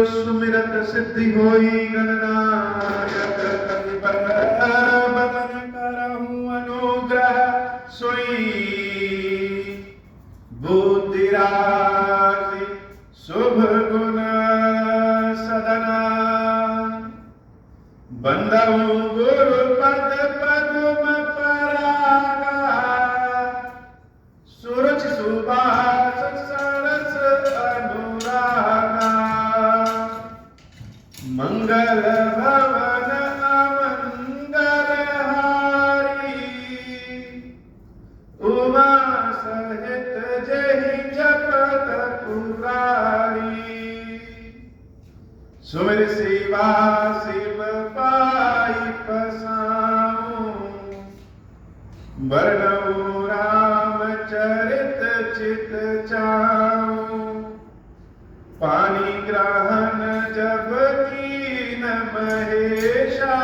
सुमिरत सिद्धि होई गणनायक कवि बदन करहूं अनुग्रह सोई बुद्धि राशि शुभ गुण सदना बंदहु गुरु पद पद्म परागा सूरज सुबास सरस अनुरागा मंगल भवन अमंगल हारी उमा सहित जहि जपत पुरारी सुमिर शिवा शिव पाई पसाऊं वर्णऊ राम चरित चित चाऊं पानी ग्रहण जब कीन महेशा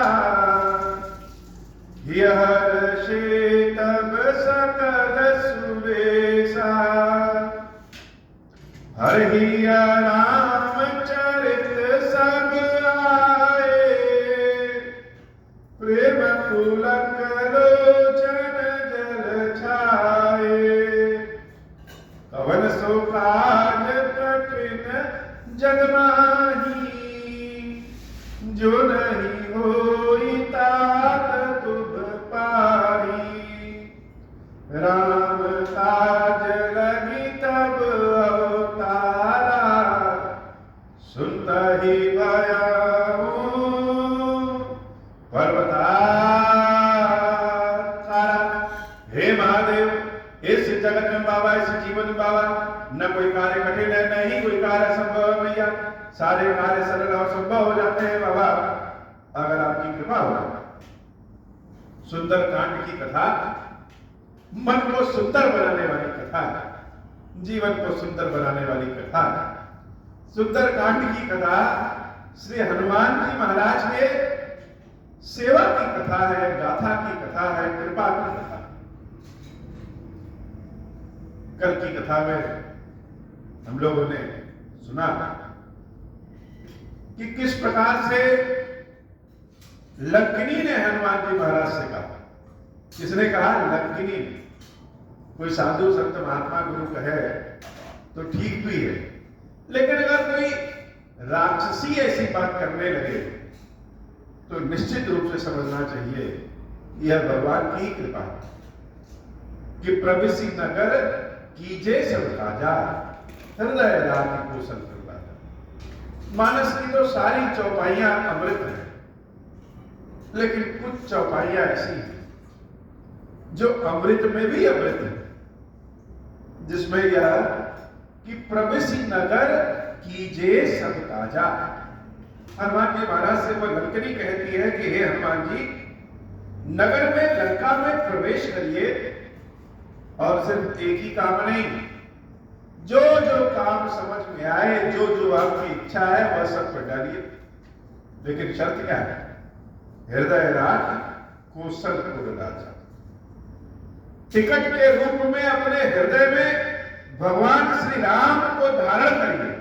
हर्षे तब सकल सुवेशा हरि राम चरित सब आए प्रेम पुलक लोचन जल छाए कवन सो काज कठिन जग माही जो नहीं होई तात तुभ पाही राम काज लगी तब अवतारा सुनता ही भयाऊं पर्वतारा। हे महादेव, इस जगत में बाबा, इस जीवन में बाबा, न कोई कार्य कठिन है, न ही कोई कार्य संभव है भैया। सारे कार्य सरल और संभव हो जाते हैं बाबा अगर आपकी कृपा हो जाए। सुंदर कांड की कथा मन को सुंदर बनाने वाली कथा है, जीवन को सुंदर बनाने वाली कथा है। सुंदर कांड की कथा श्री हनुमान जी महाराज के सेवा की कथा है, गाथा की कथा है, कृपा की कथा। कल की कथा में हम लोगों ने सुना कि किस प्रकार से लंकिनी ने हनुमान जी महाराज से कहा। किसने कहा? लंकिनी ने। कोई साधु संत महात्मा गुरु कहे तो ठीक भी है, लेकिन अगर कोई राक्षसी ऐसी बात करने लगे तो निश्चित रूप से समझना चाहिए यह भगवान की कृपा है कि प्रविशि नगर कीजे सब काजा हृदय राज कौशल कृपा। मानस की तो सारी चौपाइयां अमृत हैं, लेकिन कुछ चौपाइयां ऐसी हैं जो अमृत में भी अमृत है, जिसमें यह कि प्रविशि नगर कीजे सब काजा। हनुमान जी महाराज से वो लंकनी कहती है कि हे हनुमान जी, नगर में, लंका में प्रवेश करिए और सिर्फ एक ही काम नहीं, जो जो काम समझ में आए, जो जो आपकी इच्छा है वह सब कर डालिए, लेकिन शर्त क्या है? हृदय राज कौशल राजा। टिकट के रूप में अपने हृदय में भगवान श्री राम को धारण करिए।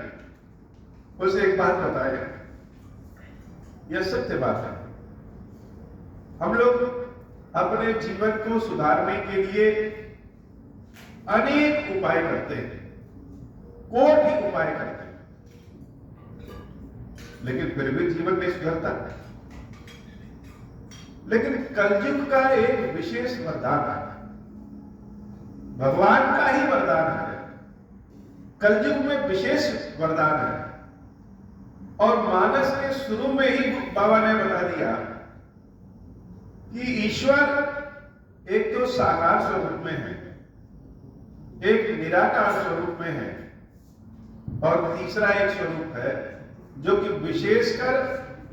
उसे एक बात बताए, यह सत्य बात है। हम लोग अपने जीवन को सुधारने के लिए अनेक उपाय करते हैं, कोटि उपाय करते हैं, लेकिन फिर भी जीवन नहीं सुधरता। लेकिन कलयुग का एक विशेष वरदान है, भगवान का ही वरदान है, कलयुग में विशेष वरदान है। और मानस के शुरू में ही बाबा ने बता दिया कि ईश्वर एक तो साकार स्वरूप में है, एक निराकार स्वरूप में है, और तीसरा एक स्वरूप है जो कि विशेषकर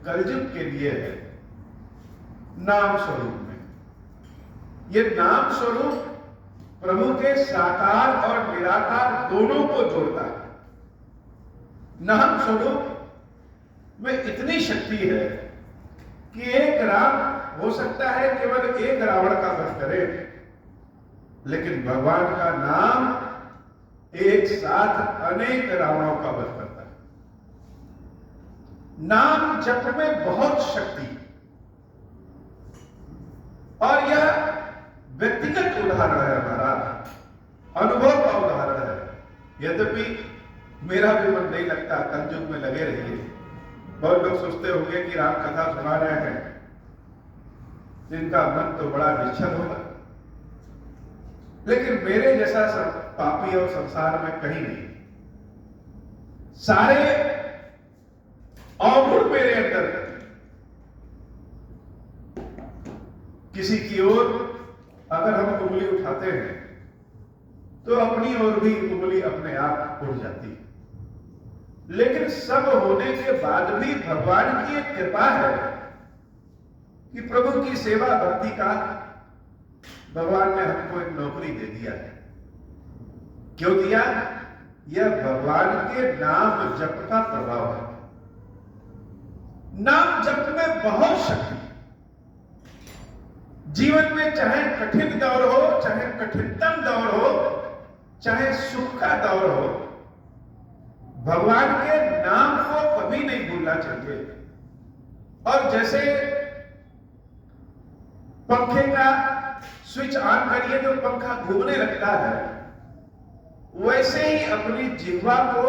कलयुग के लिए है, नाम स्वरूप में। ये नाम स्वरूप प्रभु के साकार और निराकार दोनों को जोड़ता है। नाम स्वरूप में इतनी शक्ति है कि एक राम हो सकता है केवल एक रावण का वध करे, लेकिन भगवान का नाम एक साथ अनेक रावणों का वध करता है। नाम जप में बहुत शक्ति, और यह व्यक्तिगत उदाहरण है, हमारा अनुभव का उदाहरण है। यद्यपि मेरा भी मन नहीं लगता, कलयुग में लगे रहिए। बहुत लोग सोचते होंगे कि राम कथा सुना रहे हैं, जिनका मन तो बड़ा निश्चल होगा, लेकिन मेरे जैसा पापी और संसार में कहीं नहीं। सारे अवगुण मेरे अंदर, किसी की ओर अगर हम उंगली उठाते हैं तो अपनी ओर भी उंगली अपने आप उठ जाती है। लेकिन सब होने के बाद भी भगवान की एक कृपा है कि प्रभु की सेवा भक्ति का भगवान ने हमको एक नौकरी दे दिया है। क्यों दिया? यह भगवान के नाम जप का प्रभाव है। नाम जप में बहुत शक्ति। जीवन में चाहे कठिन दौर हो, चाहे कठिनतम दौर हो, चाहे सुख का दौर हो, भगवान के नाम को कभी नहीं भूलना चाहिए। और जैसे पंखे का स्विच ऑन करिए तो पंखा घूमने लगता है, वैसे ही अपनी जिह्वा को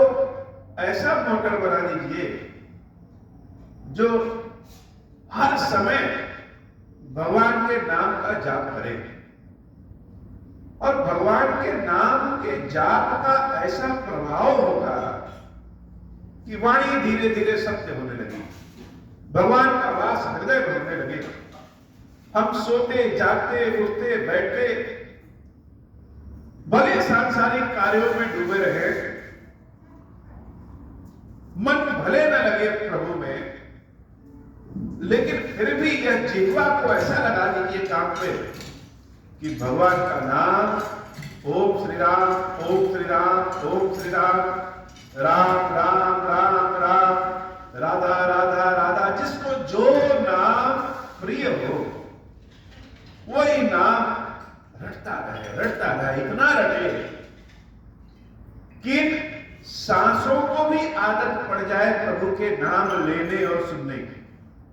ऐसा मोटर बना दीजिए जो हर समय भगवान के नाम का जाप करे। और भगवान के नाम के जाप का ऐसा प्रभाव होगा कि वाणी धीरे धीरे सत्य होने लगी, भगवान का वास हृदय बनने लगे। हम सोते जागते उठते बैठते भले सांसारिक कार्यों में डूबे रहे, मन भले न लगे प्रभु में, लेकिन फिर भी यह जिह्वा को ऐसा लगा दीजिए काम पे कि भगवान का नाम, ओम श्री राम, ओम श्री राम, ओम श्री राम, राम राम राम राम, राधा राधा राधा। जिसको जो नाम प्रिय हो वही नाम रटता रहे, इतना रटे कि सांसों को भी आदत पड़ जाए प्रभु के नाम लेने और सुनने की।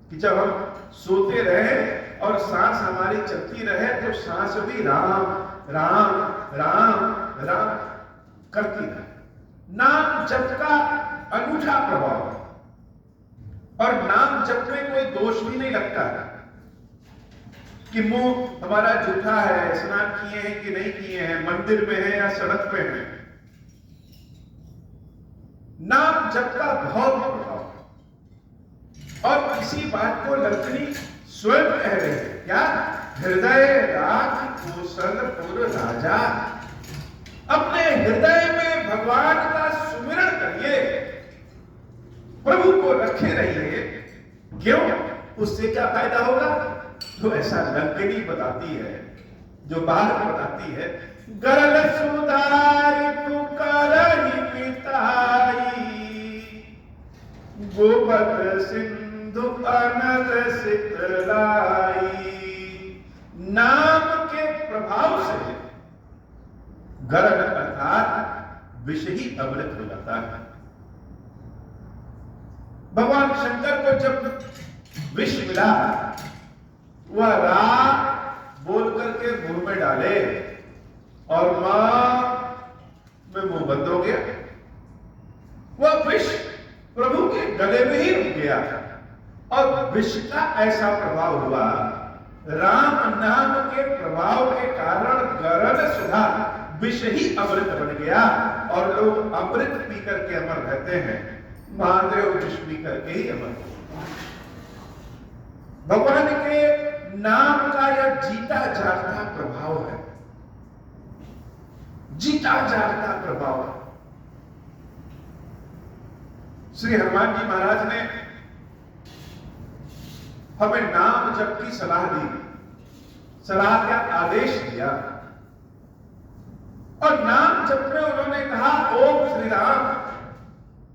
कि जब हम सोते रहे और सांस हमारी चलती रहे तो सांस भी राम राम राम राम करती रहे। नाम जप का अनूठा प्रभाव है, और नाम जप में कोई दोष भी नहीं लगता है कि मुंह हमारा जूठा है, स्नान किए हैं कि नहीं किए हैं, मंदिर में है या सड़क पे है। नाम जप का बहुत प्रभाव है। और इसी बात को लक्ष्मी स्वयं कह रहे हैं, क्या? हृदय राख कौशलपुर राजा। अपने हृदय में भगवान का सुमिरन करिए, प्रभु को रखे रहिए। क्यों? उससे क्या फायदा होगा? तो ऐसा लंकिनी बताती है, जो बाहर बताती है, गरल सुधार तू करहि पिताई, गोपद सिंधु अनल सितलाई। नाम के प्रभाव से गरल अर्थात विष ही अमृत हो जाता है। भगवान शंकर को जब विष मिला, वह राम बोल करके मुंह में डाले और मां में मुंह बंद हो गया। वह विष प्रभु के गले में ही रुक गया, और विष का ऐसा प्रभाव हुआ, राम नाम के प्रभाव के कारण गरल सुधा विष ही अमृत बन गया। और लोग अमृत पी करके अमर रहते हैं, महादेव विष पी करके ही अमर। भगवान के नाम का यह जीता जागता प्रभाव है, जीता जागता प्रभाव है। श्री हनुमान जी महाराज ने हमें नाम जप की सलाह दी, सलाह का आदेश दिया। और नाम जप में उन्होंने कहा ओम श्री राम।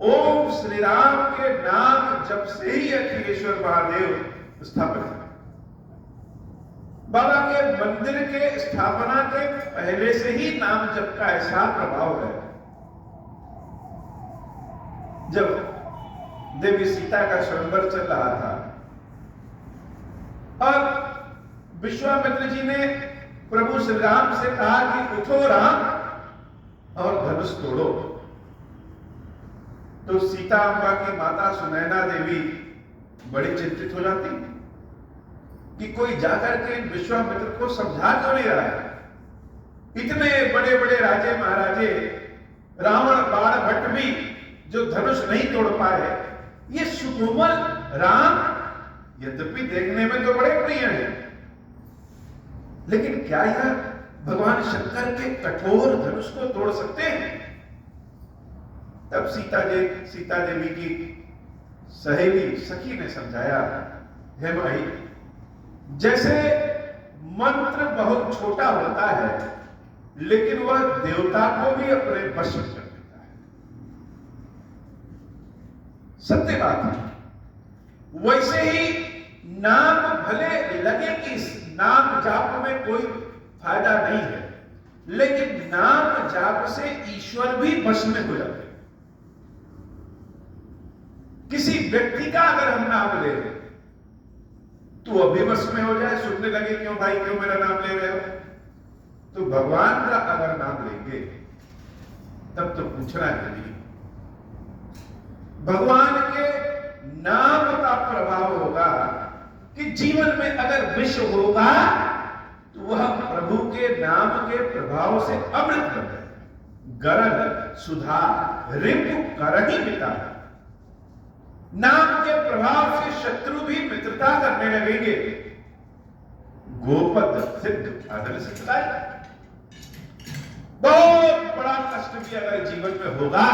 ओम श्री राम के नाम जप से ही अखिलेश्वर महादेव स्थापित है। बाबा के मंदिर के स्थापना के पहले से ही नाम जप का ऐसा प्रभाव है। जब देवी सीता का स्वयंवर चल रहा था और विश्वामित्र जी ने प्रभु श्री राम से कहा कि उठो राम और धनुष तोड़ो। तो सीता अम्बा की माता सुनैना देवी बड़ी चिंतित हो जाती कि कोई जाकर के विश्वामित्र को समझा क्यों नहीं रहा है। इतने बड़े बड़े राजे महाराजे रावण बाण भट्ट भी जो धनुष नहीं तोड़ पाए, ये सुकोमल राम यद्यपि देखने में तो बड़े प्रिय हैं, लेकिन क्या यह भगवान शंकर के कठोर धनुष को तोड़ सकते हैं? तब सीता देवी की सहेली सखी ने समझाया, हे भाई, जैसे मंत्र बहुत छोटा होता है लेकिन वह देवता को भी अपने वश में कर देता है, सत्य बात है। वैसे ही नाम भले लगे कि इस नाम जाप में कोई फायदा नहीं है, लेकिन नाम जाप से ईश्वर भी वश में हो जाते हैं। किसी व्यक्ति का अगर हम नाम ले तो अभी वश में हो जाए, सुनने लगे क्यों भाई क्यों मेरा नाम ले रहे हो। तो भगवान का अगर नाम लेंगे तब तो पूछना है नहीं। भगवान के नाम का प्रभाव होगा कि जीवन में अगर विष होगा तो वह प्रभु के नाम के प्रभाव से अमृत बन जाएगा। गरल सुधा रिपु करही पिता, नाम के प्रभाव से शत्रु भी मित्रता करने लगेंगे। गोपद सिद्ध अदल सिद्धलाय, बहुत बड़ा कष्ट भी अगर जीवन में होगा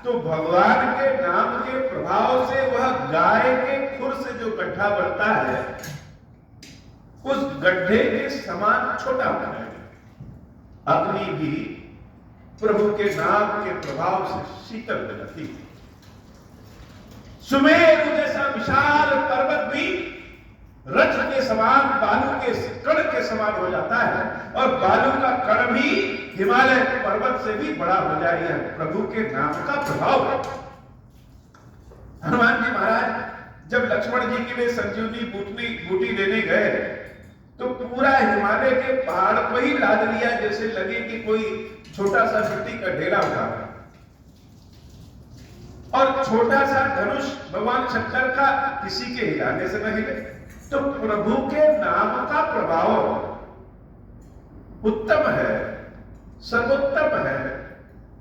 तो भगवान के नाम के प्रभाव से वह गाय के खुर से जो गड्ढा बनता है उस गड्ढे के समान छोटा हो जाएगा। अग्नि भी प्रभु के नाम के प्रभाव से शीतल हो जाती है। सुमेरु जैसा विशाल पर्वत भी रथ के समान, बालू के कण के समान हो जाता है और बालू का कण भी हिमालय पर्वत से भी बड़ा हो जाएगा। प्रभु के नाम का प्रभाव है। हनुमान जी महाराज जब लक्ष्मण जी के लिए संजीवनी बूटी लेने गए तो पूरा हिमालय के पहाड़ पर ही लाद लिया, जैसे लगे कि कोई छोटा सा मिट्टी का ढेला उठा और छोटा सा धनुष भगवान शंकर का किसी के हिलाने से नहीं हिले। तो प्रभु के नाम का प्रभाव उत्तम है, सर्वोत्तम है,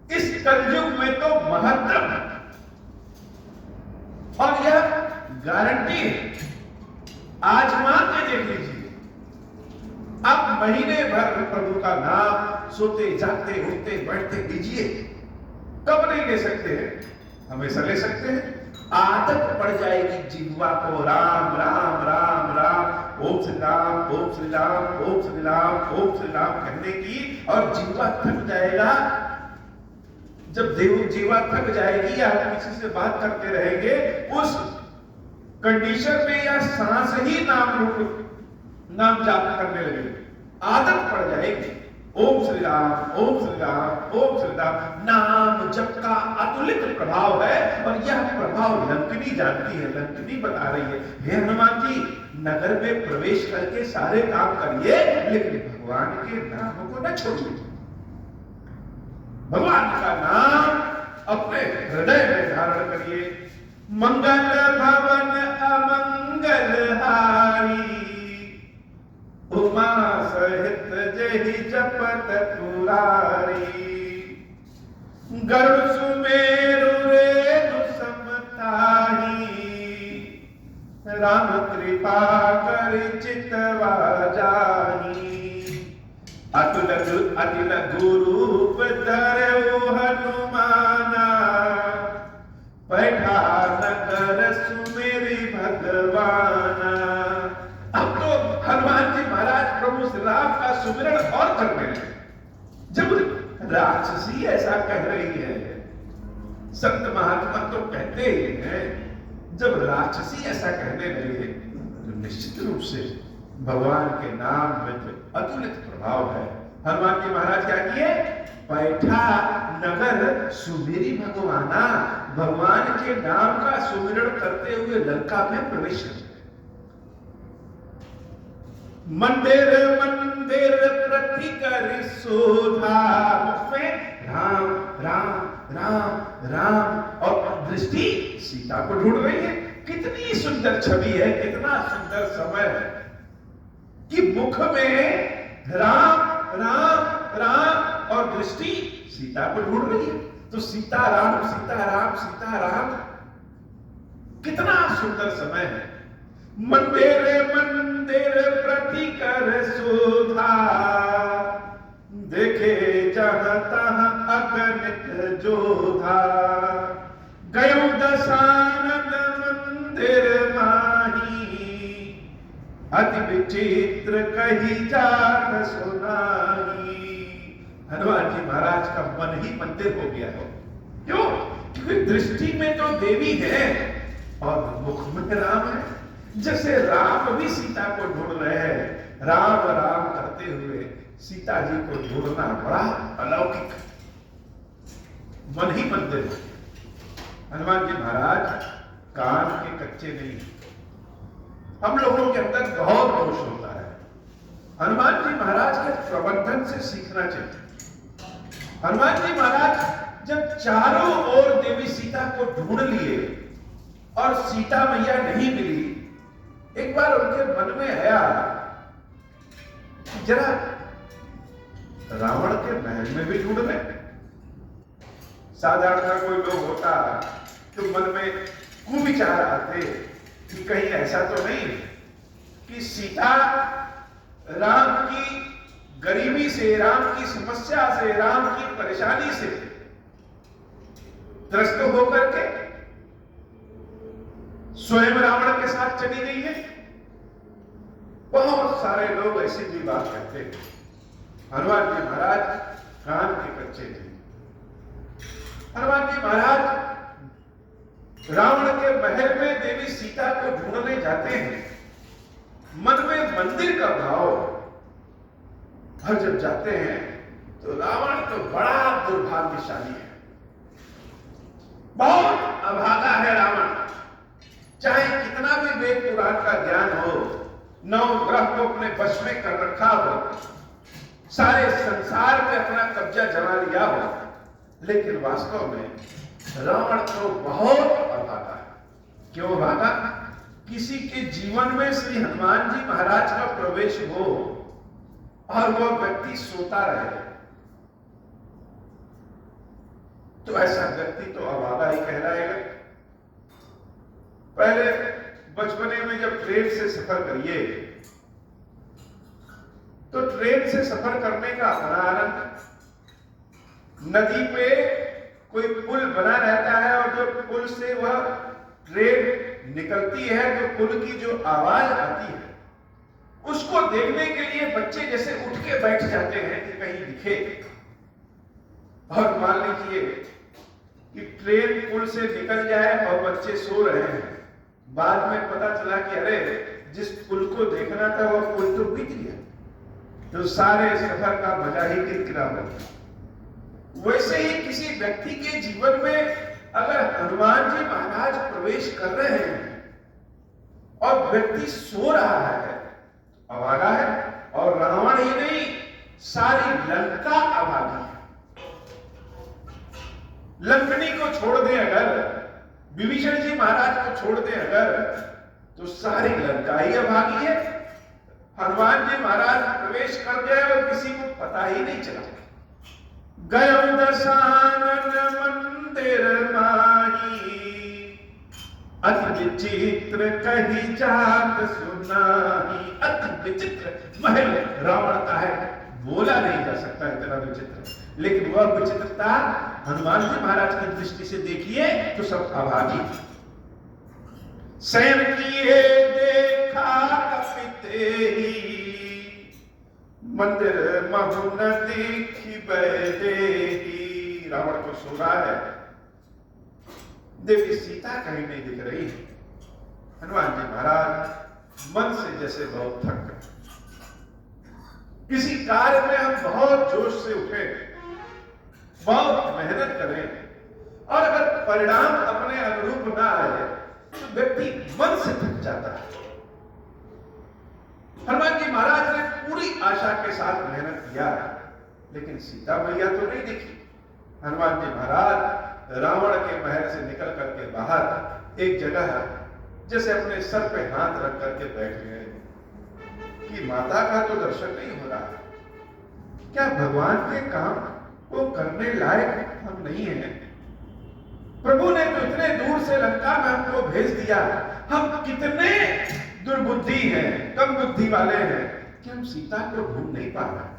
इस कलयुग में तो महत्तम है और यह गारंटी है। आजमा के देख लीजिए, आप महीने भर प्रभु का नाम सोते जागते उठते बैठते लीजिए, कब नहीं ले सकते हैं? हमेशा ले सकते हैं। आदत पड़ जाएगी जिह्वा को राम राम राम राम, ओम श्री राम ओम श्री राम ओम श्री राम ओम श्री राम कहने की, और जिह्वा थक जाएगा। जब जीवा थक जाएगी, आप किसी से बात करते रहेंगे, उस कंडीशन में या सांस ही नाम जाप करने लगे, आदत पड़ जाएगी। ओम श्री राम ओम श्री राम ओम श्री राम, नाम जप का अतुलित प्रभाव है और यह प्रभाव लंकिनी जानती है। लंकिनी बता रही है, हे हनुमान जी, नगर में प्रवेश करके सारे काम करिए लेकिन भगवान के नाम को न छोड़िए। भगवान का नाम अपने हृदय में धारण करिए। मंगल भवन अमंगल हारी, उमा सहित जहि जपत पुरारी। गरुड़ सुमेरु रेणु समताही, राम कृपा कर चितवा जाही। अतुल गुरूप धरऊ हनुमाना, पैठान कर सुमेरि भगवाना। अब तो हनुमान जी महाराज प्रभु श्री राम का सुमिरन और करने लगे। जब राक्षसी ऐसा कह रही है, संत महात्मा तो कहते ही हैं, जब राक्षसी ऐसा कहने लगे तो निश्चित रूप से भगवान के नाम में तो अतुलित प्रभाव है। हनुमान जी महाराज क्या किए? बैठा नगर सुमेरी भगवाना, भगवान के नाम का सुमिरण करते हुए लंका में प्रवेश कर गए। मंदिर मंदिर प्रति कर शोधा, मुख में राम राम राम राम, और दृष्टि सीता को ढूंढ रही है। कितनी सुंदर छवि है, कितना सुंदर समय है कि मुख में राम राम राम और दृष्टि सीता को ढूंढ रही है। तो सीता राम सीता राम सीता राम, कितना सुंदर समय है। मंदिर मंदिर प्रति कर शोधा, देखे जहां तहां अगणित जोधा, गयो दशानन मंदिर माही, अति विचित्र कही जात सुनाई। हनुमान जी महाराज का मन ही मंदिर हो गया है। क्यों? क्योंकि दृष्टि में तो देवी है और मुख में राम है। जैसे राम भी सीता को ढूंढ रहे हैं, राम राम करते हुए सीता जी को ढूंढना बड़ा अलौकिक, मन ही मंदिर हो। हनुमान जी महाराज कान के कच्चे नहीं। हम लोगों के अंदर बहुत दोष होता है, हनुमान जी महाराज के प्रबंधन से सीखना चाहिए। हनुमान जी महाराज जब चारों ओर देवी सीता को ढूंढ लिए और सीता मैया नहीं मिली, एक बार उनके मन में आया कि जरा रावण के महल में भी ढूंढ ले। साधारण कोई लोग होता तो मन में कुविचार आते कि कहीं ऐसा तो नहीं कि सीता राम की गरीबी से, राम की समस्या से, राम की परेशानी से त्रस्त होकर के स्वयं रावण के साथ चली गई है। बहुत सारे लोग ऐसी भी बात कहते हैं। हनुमान जी महाराज कान के कच्चे थे। हनुमान जी महाराज रावण के महल में देवी सीता को ढूंढने जाते हैं, मन में मंदिर का भाव, और जब जाते हैं तो रावण तो बड़ा दुर्भाग्यशाली है, बहुत अभागा है रावण। चाहे कितना भी वेद पुराण का ज्ञान हो, नौ ग्रह को अपने वश में कर रखा हो, सारे संसार पे अपना कब्जा जमा लिया हो, लेकिन वास्तव में रावण तो बहुत अभागा है। क्यों अभागा? किसी के जीवन में श्री हनुमान जी महाराज का प्रवेश हो और वह व्यक्ति सोता रहे तो ऐसा व्यक्ति तो अभागा ही कहलाएगा। पहले बचपने में जब ट्रेन से सफर करिए तो ट्रेन से सफर करने का अपना आनंद, नदी पे कोई पुल बना रहता है और जब पुल से वह ट्रेन निकलती है तो पुल की जो आवाज आती है उसको देखने के लिए बच्चे जैसे उठ के बैठ जाते हैं कि कहीं दिखे। और मान लीजिए कि ट्रेन पुल से निकल जाए और बच्चे सो रहे हैं, बाद में पता चला कि अरे जिस पुल को देखना था वह पुल तो बीत गया, तो सारे सफर का मजा ही किरकिरा हो गया। वैसे ही किसी व्यक्ति के जीवन में अगर हनुमान जी महाराज प्रवेश कर रहे हैं और व्यक्ति सो रहा है, अभागा है। और रावण ही नहीं, सारी लंका अभागी है। लंकनी को छोड़ दे अगर, विभीषण जी महाराज को छोड़ दे अगर, तो सारी लंका ही अभागी है। हनुमान जी महाराज प्रवेश कर गए और किसी को पता ही नहीं चला। गयो दशानन मंदिर माही, अति विचित्र कही जात सुनाही। अति विचित्र महल रावण का है, बोला नहीं जा सकता इतना विचित्र, लेकिन वह विचित्रता हनुमान जी महाराज की दृष्टि से देखिए तो सब अभागी। शयन किए देखा कपिते, मंदिर महु न देखी बैदेही। रावण को सो रहा है, देवी सीता कहीं नहीं दिख रही। हनुमान जी महाराज मन से जैसे बहुत थक गए। किसी कार्य में हम बहुत जोश से उठे, बहुत मेहनत करें और अगर परिणाम अपने अनुरूप ना आए तो व्यक्ति मन से थक जाता है। हनुमान जी महाराज ने पूरी आशा के साथ मेहनत किया, लेकिन सीता मैया तो नहीं दिखी। हनुमान जी महाराज रावण के महल से निकल करके बाहर एक जगह जैसे अपने सर पे हाथ रख करके बैठ गए कि माता का तो दर्शन नहीं हो रहा, क्या भगवान के काम को करने लायक हम नहीं हैं? प्रभु ने तो इतने दूर से लंका में हमको भेज दिया, हम कितने दुर्बुद्धि हैं, कम बुद्धि वाले हैं कि हम सीता को ढूंढ नहीं पा रहे।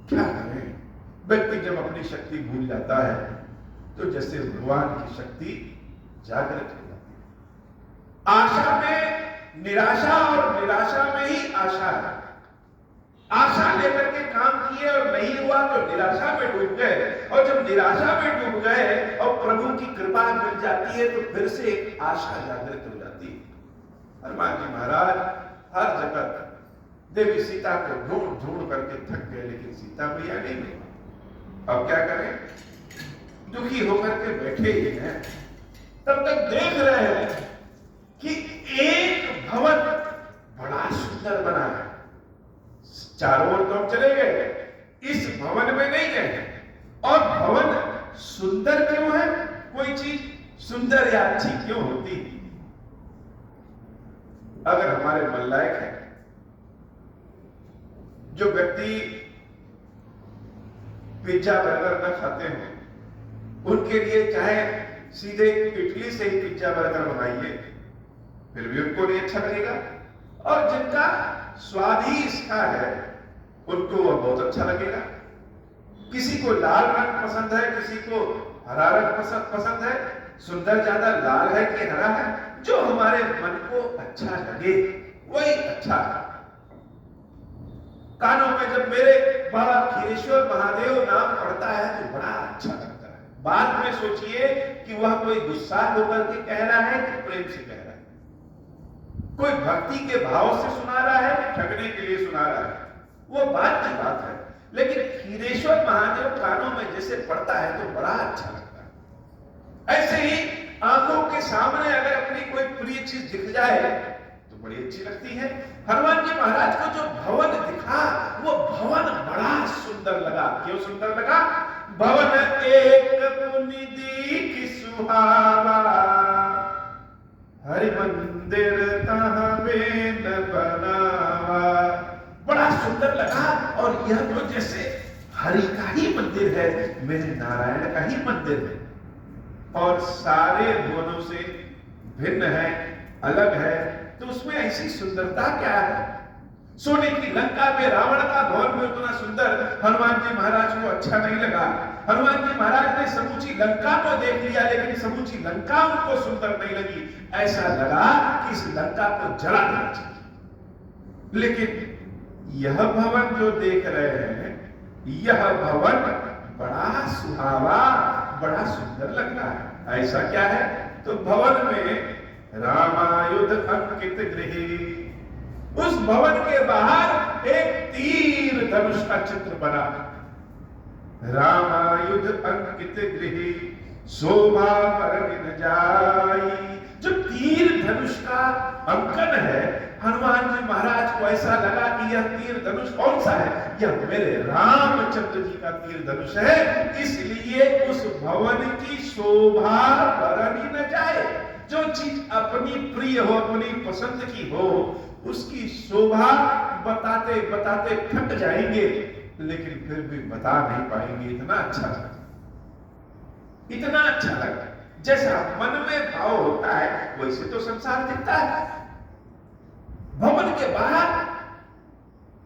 क्या करें? व्यक्ति जब अपनी शक्ति भूल जाता है तो जैसे भगवान की शक्ति जागृत हो जाती है। आशा में निराशा और निराशा में ही आशा है। आशा लेकर के काम किए और नहीं हुआ तो निराशा में डूब गए, और जब निराशा में डूब गए और प्रभु की कृपा मिल जाती है तो फिर से एक आशा जागृत हो जाती है। हनुमान जी महाराज हर जगह देवी सीता को ढूंढ ढूंढ करके थक गए, लेकिन सीता मैया नहीं मिली। अब क्या करें? दुखी होकर के बैठे ही हैं। तब तक देख रहे हैं कि एक भवन बड़ा सुंदर बना है। चारों ओर तो हम चले गए, इस भवन में नहीं गए। और भवन सुंदर क्यों है? कोई चीज सुंदर या अच्छी क्यों होती? अगर हमारे मन लायक है, जो व्यक्ति पिज्जा बर्गर न खाते हैं उनके लिए चाहे सीधे इटली से ही पिज्जा बर्गर बनाइए, फिर भी उनको नहीं अच्छा लगेगा। और जिनका स्वाद ही इसका है उनको वह बहुत अच्छा लगेगा। किसी को लाल रंग पसंद है, किसी को हरा रंग पसंद है। सुंदर ज्यादा लाल है कि हरा है? जो हमारे मन को अच्छा लगे वही अच्छा है। कानों में जब मेरे बाबा खीरेश्वर महादेव नाम पड़ता है तो बड़ा अच्छा लगता है। बाद में सोचिए कि वह कोई गुस्सा होकर के कह रहा है कि प्रेम से कह रहा है, कोई भक्ति के भाव से सुना रहा है कि ठगने के लिए सुना रहा है, वो बात की बात है। लेकिन खीरेश्वर महादेव कानों में जैसे पड़ता है तो बड़ा अच्छा लगता है। ऐसे ही आंखों के सामने अगर अपनी कोई प्रिय चीज दिख जाए तो बड़ी अच्छी लगती है। हनुमान जी महाराज को जो भवन दिखा वो भवन बड़ा सुंदर लगा। क्यों सुंदर लगा? भवन एक पुनिधि की सुहावा, हरि मंदिर तहाँ वेद बनावा। बड़ा सुंदर लगा। और यह तो जैसे हरि का ही मंदिर है, मेरे नारायण का ही मंदिर है, और सारे भुवनों से भिन्न है, अलग है, तो उसमें ऐसी सुंदरता क्या है? सोने की लंका में रावण का भवन में उतना सुंदर हनुमान जी महाराज को अच्छा नहीं लगा। हनुमान जी महाराज ने समूची लंका को देख लिया, लेकिन समूची लंका उनको सुंदर नहीं लगी। ऐसा लगा कि इस लंका को जला देना चाहिए। लेकिन यह भवन जो देख रहे हैं, यह भवन बड़ा सुहावा, बड़ा सुंदर लग रहा है। ऐसा क्या है? तो भवन में रामायुध अंकित गृह, उस भवन के बाहर एक तीर धनुष का चित्र बना। रामायुध अंकित गृह शोभा परमिन जाई। जो तीर धनुष का अंकन है, हनुमान जी महाराज को ऐसा लगा कि यह तीर धनुष कौन सा है? यह मेरे रामचंद्र जी का तीर धनुष है, इसलिए उस भवन की शोभा बरनी न जाए। जो चीज अपनी प्रिय हो, अपनी पसंद की हो, उसकी शोभा बताते बताते थक जाएंगे, लेकिन फिर भी बता नहीं पाएंगे। इतना अच्छा लगा, इतना अच्छा लगा। जैसा मन में भाव होता है वैसे तो संसार दिखता है। भवन के बाहर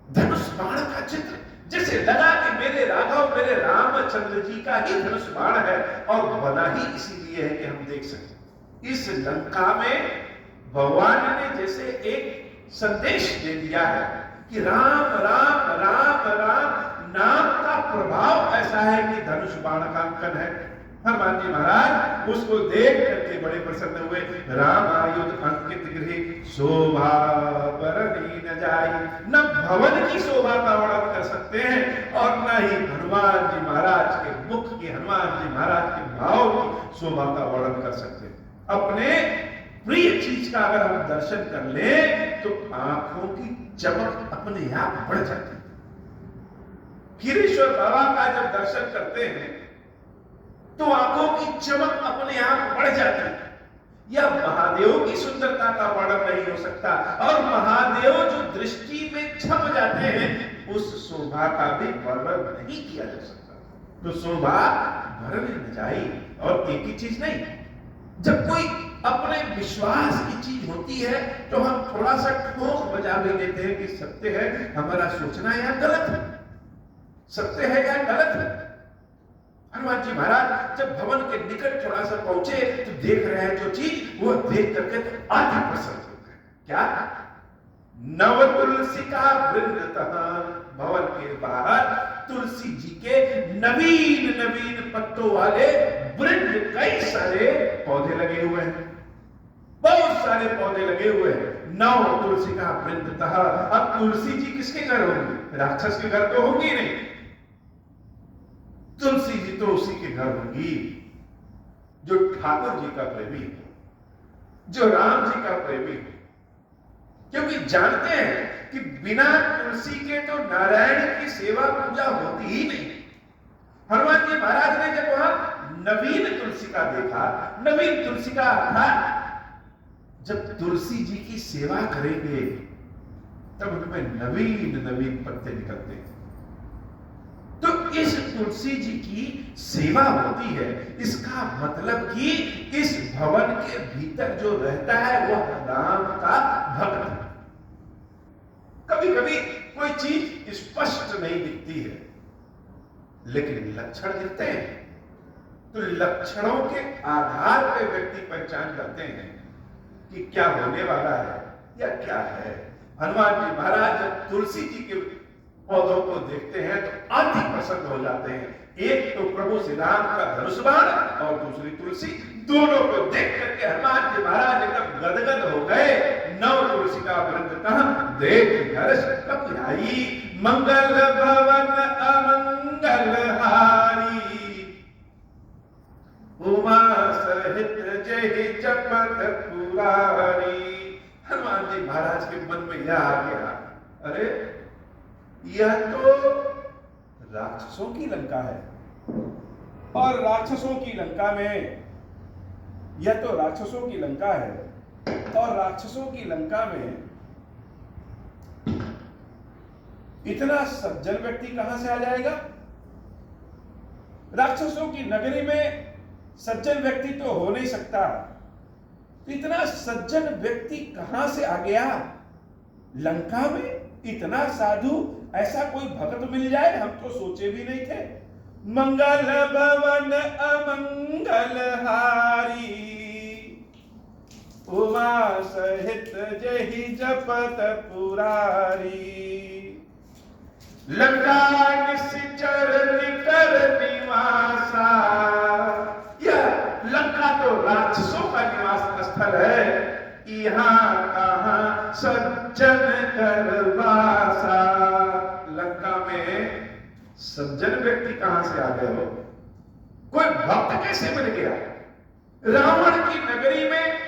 धनुष बाण का चित्र, जैसे लगा कि मेरे राघव, मेरे रामचंद्र जी का ही धनुष बाण है, और बना ही इसीलिए है कि हम देख सकें। इस लंका में भगवान ने जैसे एक संदेश दे दिया है कि राम राम राम राम नाम का प्रभाव ऐसा है कि धनुष बाण का अंकन है। हनुमान जी महाराज उसको देख करके बड़े प्रसन्न हुए। रामायुध अंकित गृह शोभा बरनी न जाई। न भवन की शोभा का वर्णन कर सकते हैं और न ही हनुमान जी महाराज के मुख के हनुमान जी महाराज के भाव की शोभा का वर्णन कर सकते हैं। अपने प्रिय चीज का अगर हम दर्शन कर ले तो आंखों की चमक अपने आप बढ़ जाती है। गिरीश्वर बाबा का जब दर्शन करते हैं तो आंखों की चमक अपने आप बढ़ जाती है। यह महादेव की सुंदरता का वर्णन नहीं हो सकता, और महादेव जो दृष्टि में छप जाते हैं उस शोभा का भी वर्णन नहीं किया जा सकता। तो शोभा वर्णन न जाए। और एक ही चीज नहीं, जब कोई अपने विश्वास की चीज होती है तो हम थोड़ा सा ठोक बजा भी देते हैं कि सत्य है, हमारा सोचना या गलत है, सत्य है या गलत है। हनुमान जी महाराज जब भवन के निकट थोड़ा सा पहुंचे तो देख रहे हैं जो चीज, वो देख करके तो अति प्रसन्न हो गए। क्या? नव तुलसी का वृंद तहा, भवन के बाहर तुलसी जी के नवीन नवीन पत्तों वाले वृंद, कई सारे पौधे लगे हुए हैं, बहुत सारे पौधे लगे हुए हैं। नव तुलसी का वृंद तहा। अब तुलसी जी किसके घर होंगी? राक्षस के घर तो होंगी नहीं, तुलसी जी तो उसी के घर होंगी जो ठाकुर जी का प्रेमी हो, जो राम जी का प्रेमी हो। क्योंकि जानते हैं कि बिना तुलसी के तो नारायण की सेवा पूजा होती ही नहीं। हनुमान जी महाराज ने जब वहां नवीन तुलसी का देखा, नवीन तुलसी का अर्थात जब तुलसी जी की सेवा करेंगे तब उनमें नवीन नवीन पत्ते निकलते हैं। तो इस तुलसी जी की सेवा होती है, इसका मतलब कि इस भवन के भीतर जो रहता है वह राम का भक्त है। कभी कभी कोई चीज स्पष्ट नहीं दिखती है लेकिन लक्षण दिखते हैं, तो लक्षणों के आधार पर व्यक्ति पहचान करते हैं कि क्या होने वाला है या क्या है। हनुमान जी महाराज जब तुलसी जी के पौधों को देखते हैं तो अति प्रसन्न हो जाते हैं। एक तो प्रभु श्री राम का धनुष बाण और दूसरी तुलसी, दोनों को देख करके हनुमान जी महाराज एकदम गदगद हो गए। नव तुलसी का वृंद कहा देख हर्ष कपिराई, मंगल भवन अमंगल हारी, उमा सहित जय जपत पुरारी। हनुमान जी महाराज के मन में यह आ गया, अरे यह तो राक्षसों की लंका है, और राक्षसों की लंका में, यह तो राक्षसों की लंका है, और राक्षसों की लंका में इतना सज्जन व्यक्ति कहां से आ जाएगा? राक्षसों की नगरी में सज्जन व्यक्ति तो हो नहीं सकता, इतना सज्जन व्यक्ति कहां से आ गया? लंका में इतना साधु, ऐसा कोई भक्त मिल जाए, हम तो सोचे भी नहीं थे। मंगल भवन अमंगल हारी, उमा सहित जहि जपत पुरारी, लंका निश्चर निकर निवासा। यह लंका तो राक्षसों का निवास स्थल है, यहाँ कहाँ सज्जन करवासा। लंका में सज्जन व्यक्ति कहां से आ गए हो? कोई भक्त कैसे मिल गया? रावण की नगरी में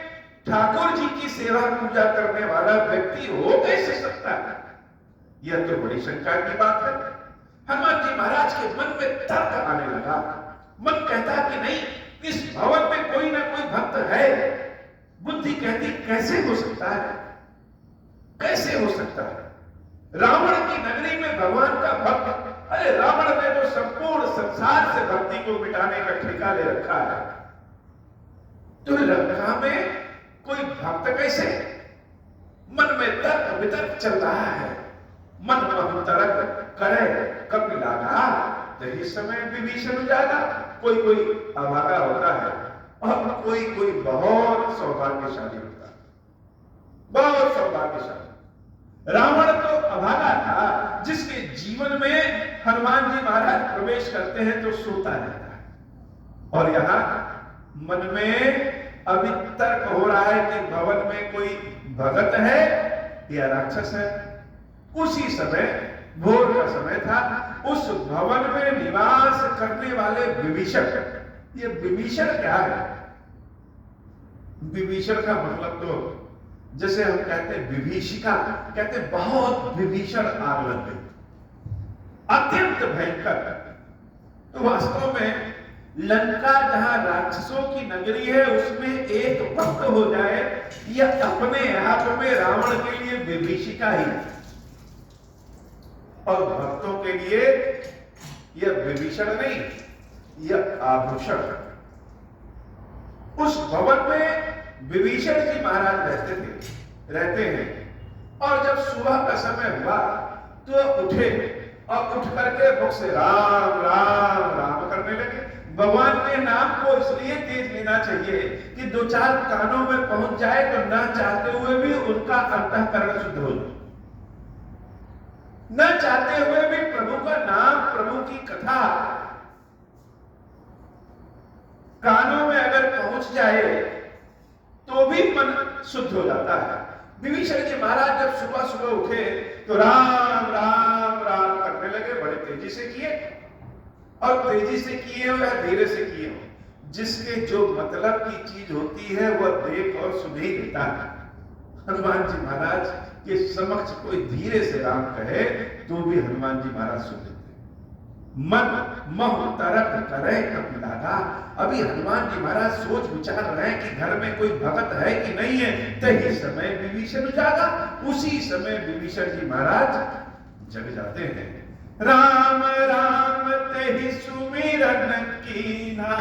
ठाकुर जी की सेवा पूजा करने वाला व्यक्ति हो कैसे सकता है? यह तो बड़ी शंका की बात है। हनुमान जी महाराज के मन में तर्क आने लगा। मन कहता कि नहीं, इस भवन में कोई ना कोई भक्त है। बुद्धि कहती कैसे हो सकता है, कैसे हो सकता है? रावण की नगरी में भगवान का भक्त, अरे रावण ने तो संपूर्ण संसार से भक्ति को मिटाने का ठेका ले रखा है, तो लंका में कोई भक्त कैसे? मन में तर्क वितर्क चल रहा है। मन तर्क करे कभी लागा तो इस समय विभीषण जागा। कोई कोई अभागा होता है और कोई कोई बहुत सौभाग्यशाली होता है, बहुत सौभाग्यशाली। रावण तो अभागा था जिसके जीवन में हनुमान जी महाराज प्रवेश करते हैं तो सोता रहता है, और यहां मन में अभी तर्क हो रहा है कि भवन में कोई भगत है या राक्षस है। उसी समय भोर का समय था। उस भवन में निवास करने वाले विभीषण, ये विभीषण क्या है? विभीषण का मतलब तो जैसे हम कहते हैं विभीषिका, कहते हैं बहुत विभीषण आग लग गई, अत्यंत भयंकर। तो वास्तव में लंका जहां राक्षसों की नगरी है, उसमें एक भक्त हो जाए, यह अपने आप में रावण के लिए विभीषिका ही, और भक्तों के लिए यह विभीषण नहीं, यह आभूषण। उस भवन में विभीषण जी महाराज रहते हैं। और जब सुबह का समय हुआ तो उठे और उठ करके मुख से राम राम राम करने लगे। भगवान के नाम को इसलिए तेज लेना चाहिए कि दो चार कानों में पहुंच जाए तो न चाहते हुए भी उनका अंतःकरण शुद्ध हो जाए, न चाहते हुए भी प्रभु का नाम, प्रभु की कथा कानों में अगर पहुंच जाए तो भी मन शुद्ध हो जाता है। विभीषण जी महाराज जब सुबह सुबह उठे तो राम राम राम करने लगे, बड़े तेजी से किए, और तेजी से किए हो या धीरे से किए हो, जिसके जो मतलब की चीज होती है वह देख और सुन ही देता है। हनुमान जी महाराज के समक्ष कोई धीरे से राम कहे तो भी हनुमान जी महाराज सुन लेते। मन मह तरक करे कपिलागा। अभी हनुमान जी महाराज सोच विचार रहे हैं कि घर में कोई भगत है कि नहीं है, तही समय विभीषण जागा। उसी समय विभीषण जी महाराज जग जाते हैं। राम राम तेहि सुमिरन कीना।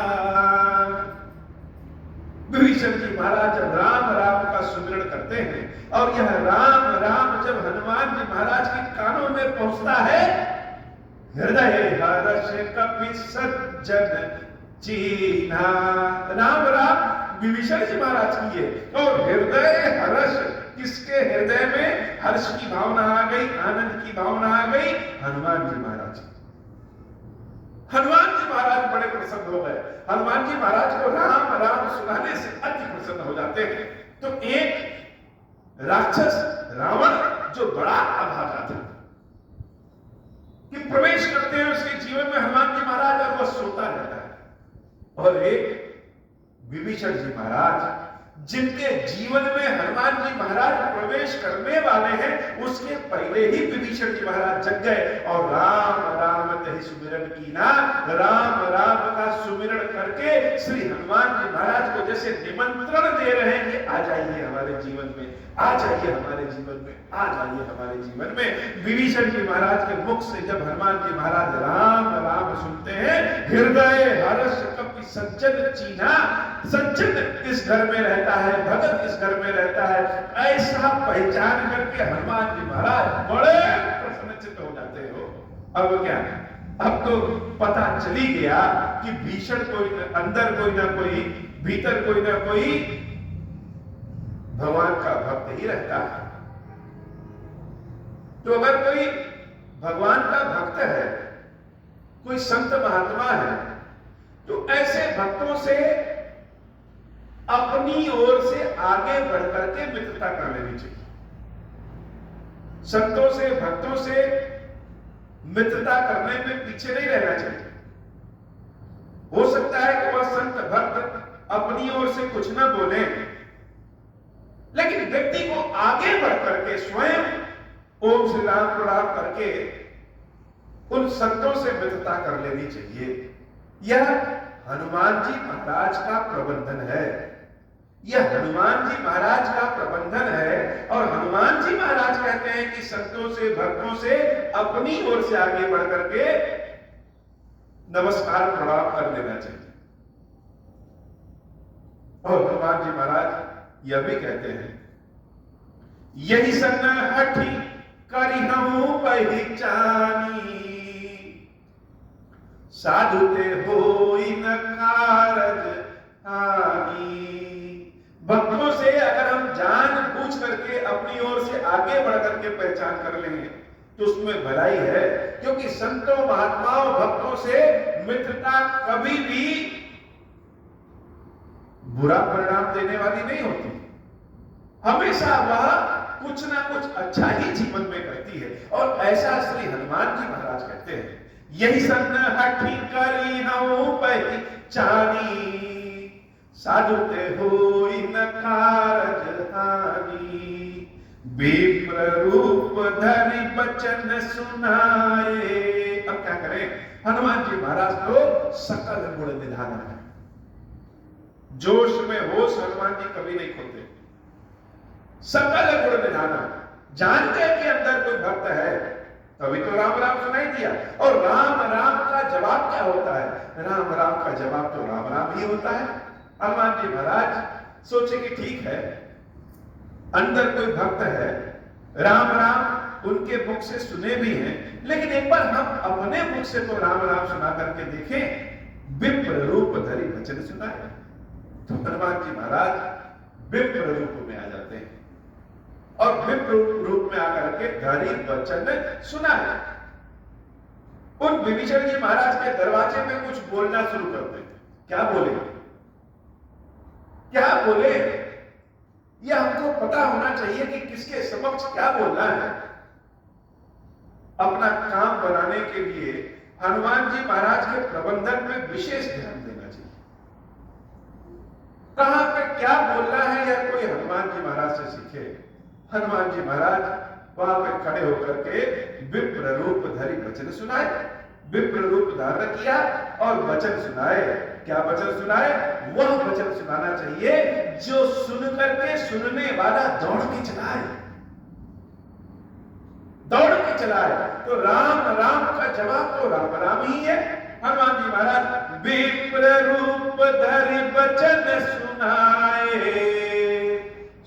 विभीषण जी महाराज जब राम राम का सुमिरन करते हैं और यह राम राम जब हनुमान जी महाराज के कानों में पहुंचता है, हृदय हर्ष कपि सज्जन चीन्हा। राम राम विभीषण जी महाराज की है, और हृदय हर्ष, किसके हृदय में हर्ष की भावना आ गई, आनंद की भावना आ गई? हनुमान जी महाराज। हनुमान जी महाराज बड़े प्रसन्न हो गए। हनुमान जी महाराज को राम राम सुनाने से अति प्रसन्न हो जाते हैं। तो एक राक्षस रावण जो बड़ा अभागा था कि प्रवेश करते हैं उसके जीवन में हनुमान जी महाराज, और वह सोता रहता है, और एक विभीषण जी महाराज जिनके जीवन में हनुमान जी महाराज प्रवेश करने वाले हैं, उसके पहले ही विभीषण जी महाराज जग गए और राम राम तेहि सुमिरन कीना। राम राम का सुमिरन करके श्री हनुमान जी महाराज को जैसे निमंत्रण दे रहे हैं कि आ जाइए हमारे जीवन में, आ जाइए हमारे जीवन में, आ जाइए हमारे जीवन में। विभीषण जी महाराज के मुख से जब हनुमान जी महाराज राम राम सुनते हैं, हृदय हर्ष कपि सज्जन चीन्हा। सज्जन इस घर में रहता है, भगत इस घर में रहता है, ऐसा पहचान करके हनुमान जी महाराज बड़े प्रसन्नचित्त हो जाते हो। अब क्या, अब तो पता चली गया कि भीषण कोई अंदर कोई ना कोई, भीतर कोई ना कोई भगवान का भक्त ही रहता है। तो अगर कोई भगवान का भक्त है, कोई संत महात्मा है, तो ऐसे भक्तों से अपनी ओर से आगे बढ़कर के मित्रता कर लेनी चाहिए। संतों से, भक्तों से मित्रता करने में पीछे नहीं रहना चाहिए। हो सकता है कि वह संत भक्त अपनी ओर से कुछ न बोले, लेकिन व्यक्ति को आगे बढ़कर के स्वयं ओम श्री राम प्रणाम करके उन संतों से मित्रता कर लेनी चाहिए। यह हनुमान जी महाराज का प्रबंधन है, यह हनुमान जी महाराज का प्रबंधन है। और हनुमान जी महाराज कहते हैं कि संतों से, भक्तों से अपनी ओर से आगे बढ़कर के नमस्कार प्रणाम कर लेना चाहिए। और हनुमान जी महाराज यह भी कहते हैं, यही सन हठी करिहूं पहचानी, साधु ते होई न कारज हानि। भक्तों से अगर हम जान बूझ करके अपनी ओर से आगे बढ़ करके पहचान कर लेंगे तो उसमें भलाई है, क्योंकि संतों, महात्माओं, भक्तों से मित्रता कभी भी बुरा परिणाम देने वाली नहीं होती। हमेशा वह कुछ ना कुछ अच्छा ही जीवन में करती है। और ऐसा श्री हनुमान जी महाराज कहते हैं, यही सन हठी करी हूं पहचानी, साधु ते होई न कारज हानि, विप्र रूप धरि बचन सुनाए। अब क्या करें, हनुमान जी महाराज तो सकल गुण निधान है। जोश में होश हनुमान जी कभी नहीं खोते, सकल गुण निधान। जानते कि अंदर कोई भक्त है, तभी तो राम राम सुनाई दिया। और राम राम का जवाब क्या होता है? राम राम का जवाब तो राम राम ही होता है। हनुमान जी महाराज सोचे कि ठीक है, अंदर कोई भक्त है, राम राम उनके मुख से सुने भी हैं, लेकिन एक बार हम अपने मुख से तो राम राम सुना करके देखें। विप्र रूप धरि वचन सुनाए। तो हनुमान जी महाराज विप्र रूप में आ जाते हैं और विप्र रूप में आकर के धरि वचन सुनाए। उन विभीषण जी महाराज के दरवाजे में कुछ बोलना शुरू करते हैं। क्या बोले, क्या बोले, यह हमको पता होना चाहिए कि किसके समक्ष क्या बोलना है। अपना काम बनाने के लिए हनुमान जी महाराज के प्रबंधन में विशेष ध्यान देना चाहिए। कहां पे क्या बोलना है यह कोई हनुमान जी महाराज से सीखे। हनुमान जी महाराज वहां पे खड़े होकर के विप्र रूप धरि वचन सुनाए। विप्र रूप धारण किया और वचन सुनाए। क्या वचन सुनाए? वह वचन सुनाना चाहिए जो सुन करके सुनने वाला दौड़ के चलाए, दौड़ के चलाए। तो राम राम का जवाब तो राम राम ही है। हनुमान जी महाराज विप्र रूप धरि वचन सुनाए,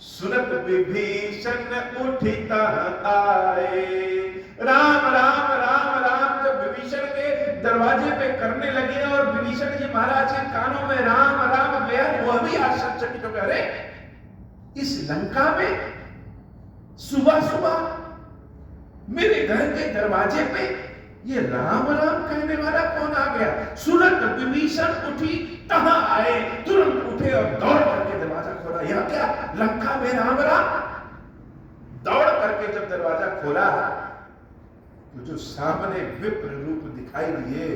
सुनत विभीषण उठिता आए। राम राम राम राम जब विभीषण के दरवाजे पे करने लगे और विभीषण जी महाराज के कानों में राम राम गया, वह भी आश्चर्यचकित हो गए, अरे इस लंका में सुबह सुबह मेरे घर के दरवाजे पे ये राम राम कहने वाला कौन आ गया। सुनत विभीषण उठी तहां आए, तुरंत उठे और दौड़ करके दरवाजा खोला। यह क्या, लंका में राम राम। दौड़ करके जब दरवाजा खोला तो जो सामने विप्र रूप दिखाई दिए,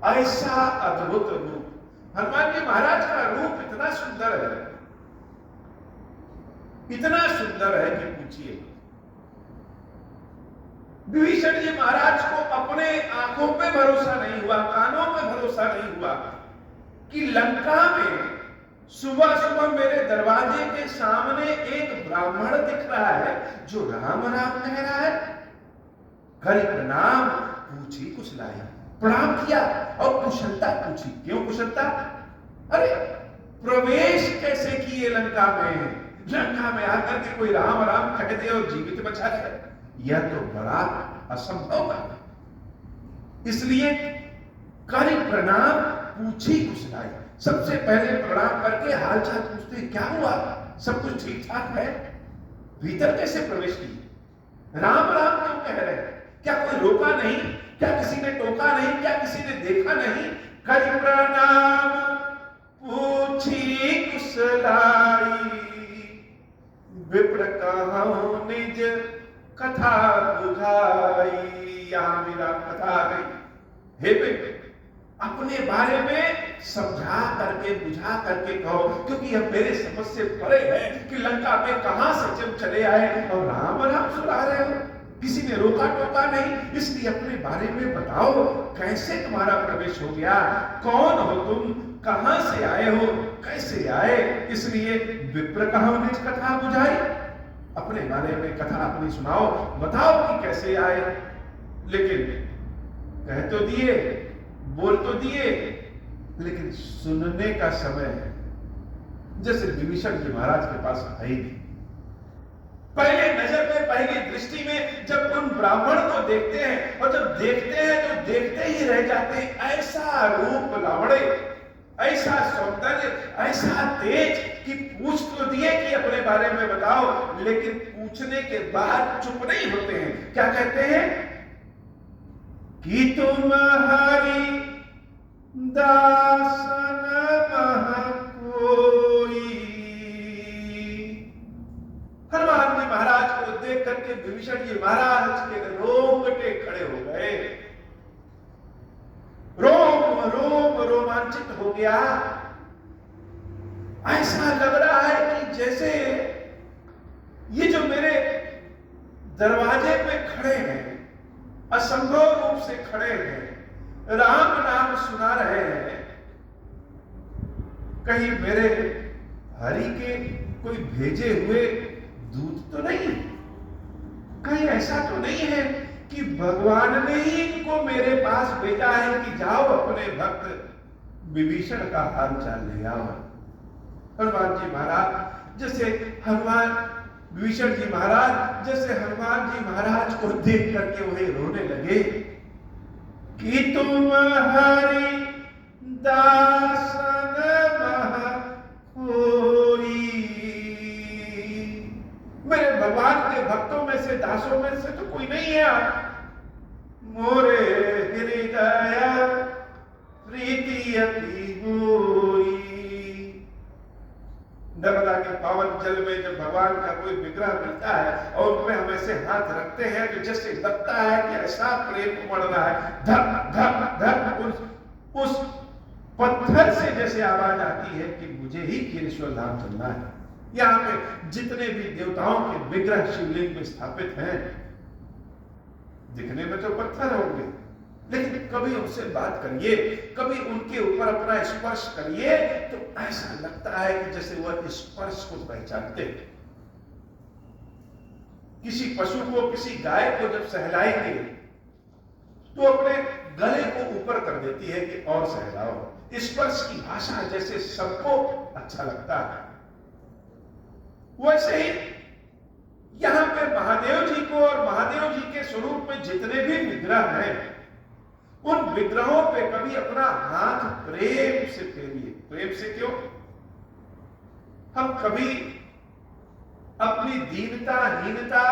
ऐसा अद्भुत रूप। हनुमान जी महाराज का रूप इतना सुंदर है, इतना सुंदर है कि पूछिए। विभीषण जी महाराज को अपने आंखों पे भरोसा नहीं हुआ, कानों पे भरोसा नहीं हुआ कि लंका में सुबह सुबह मेरे दरवाजे के सामने एक ब्राह्मण दिख रहा है जो राम राम कह रहा है। करी प्रणाम, पूछी कुछ लाई, प्रणाम किया और कुशलता पूछी। क्यों कुशलता? अरे प्रवेश कैसे किए लंका में? लंका में आकर के कोई राम राम कह दे और जीवित बचा जाए, यह तो बड़ा असंभव है। इसलिए करी प्रणाम, पूछी कुछ लाई। सबसे पहले प्रणाम करके हालचाल पूछते, क्या हुआ, सब कुछ ठीक ठाक है? भीतर कैसे प्रवेश किए? राम राम क्यों कह रहे हैं? क्या कोई रोका नहीं? क्या किसी ने टोका नहीं? क्या किसी ने देखा नहीं? करी प्रणाम, पूछी कुशलाई, विप्र कहूं निज कथा बुझाई। यहां मेरा कथा आ गई। हे विप्र, अपने बारे में समझा करके बुझा करके कहो, क्योंकि यह मेरे समझ से परे है कि लंका में कहां से जब चले आए और राम राम सुना रहे हो। किसी ने रोका टोका नहीं, इसलिए अपने बारे में बताओ, कैसे तुम्हारा प्रवेश हो गया, कौन हो तुम, कहां से आए हो, कैसे आए। इसलिए विप्र कहूं निज कथा बुझाई, अपने बारे में कथा अपनी सुनाओ, बताओ कि कैसे आए। लेकिन कह तो दिए, बोल तो दिए, लेकिन सुनने का समय है जैसे विभीषण जी महाराज के पास है ही नहीं। पहले नजर में, पहली दृष्टि में जब उन ब्राह्मण को देखते हैं और जब देखते हैं तो देखते ही रह जाते हैं। ऐसा रूप लावड़े, ऐसा सौंदर्य, ऐसा तेज कि पूछ तो दिए कि अपने बारे में बताओ, लेकिन पूछने के बाद चुप नहीं होते हैं। क्या कहते हैं कि तुम हरि दासन मह कोई। हनुमान जी महाराज को देख करके विभीषण जी महाराज के रोंगटे खड़े हो गए, रोम रोम रोमांचित हो गया। ऐसा लग रहा है कि जैसे ये जो मेरे दरवाजे पे खड़े हैं, असंभव रूप से खड़े हैं, राम नाम सुना रहे हैं, कहीं मेरे हरि के कोई भेजे हुए दूत तो नहीं, कहीं ऐसा तो नहीं है कि भगवान ने ही इनको मेरे पास भेजा है कि जाओ अपने भक्त विभीषण का हाल चाल ले आओ। हनुमान जी महाराज जैसे विभीषण जी महाराज जैसे हनुमान जी महाराज को देख करके वही रोने लगे कि तुम हरि दासन मह कोई। मेरे भगवान के भक्तों में से, दासों में से तो कोई नहीं है आप। मोरे हृदय प्रीति अति होई। नर्मदा के पावन जल में जब भगवान का कोई विग्रह मिलता है और उनमें हम ऐसे हाथ रखते हैं तो जैसे लगता है कि ऐसा प्रेम उमड़ रहा है, धक धक धक उस पत्थर से जैसे आवाज आती है कि मुझे ही केशवर धाम चलना है। यहाँ पे जितने भी देवताओं के विग्रह शिवलिंग में स्थापित हैं, दिखने में तो पत्थर होंगे, लेकिन कभी उनसे बात करिए, कभी उनके ऊपर अपना स्पर्श करिए तो ऐसा लगता है कि जैसे वह स्पर्श को पहचानते हैं। किसी पशु को, किसी गाय को जब सहलाएंगे तो अपने गले को ऊपर कर देती है कि और सहलाओ। स्पर्श की भाषा जैसे सबको अच्छा लगता है, वैसे ही यहां पे महादेव जी को और महादेव जी के स्वरूप में जितने भी विग्रह हैं, उन विग्रहों पे कभी अपना हाथ प्रेम से फेरिए। प्रेम से क्यों? हम कभी अपनी दीनता, हीनता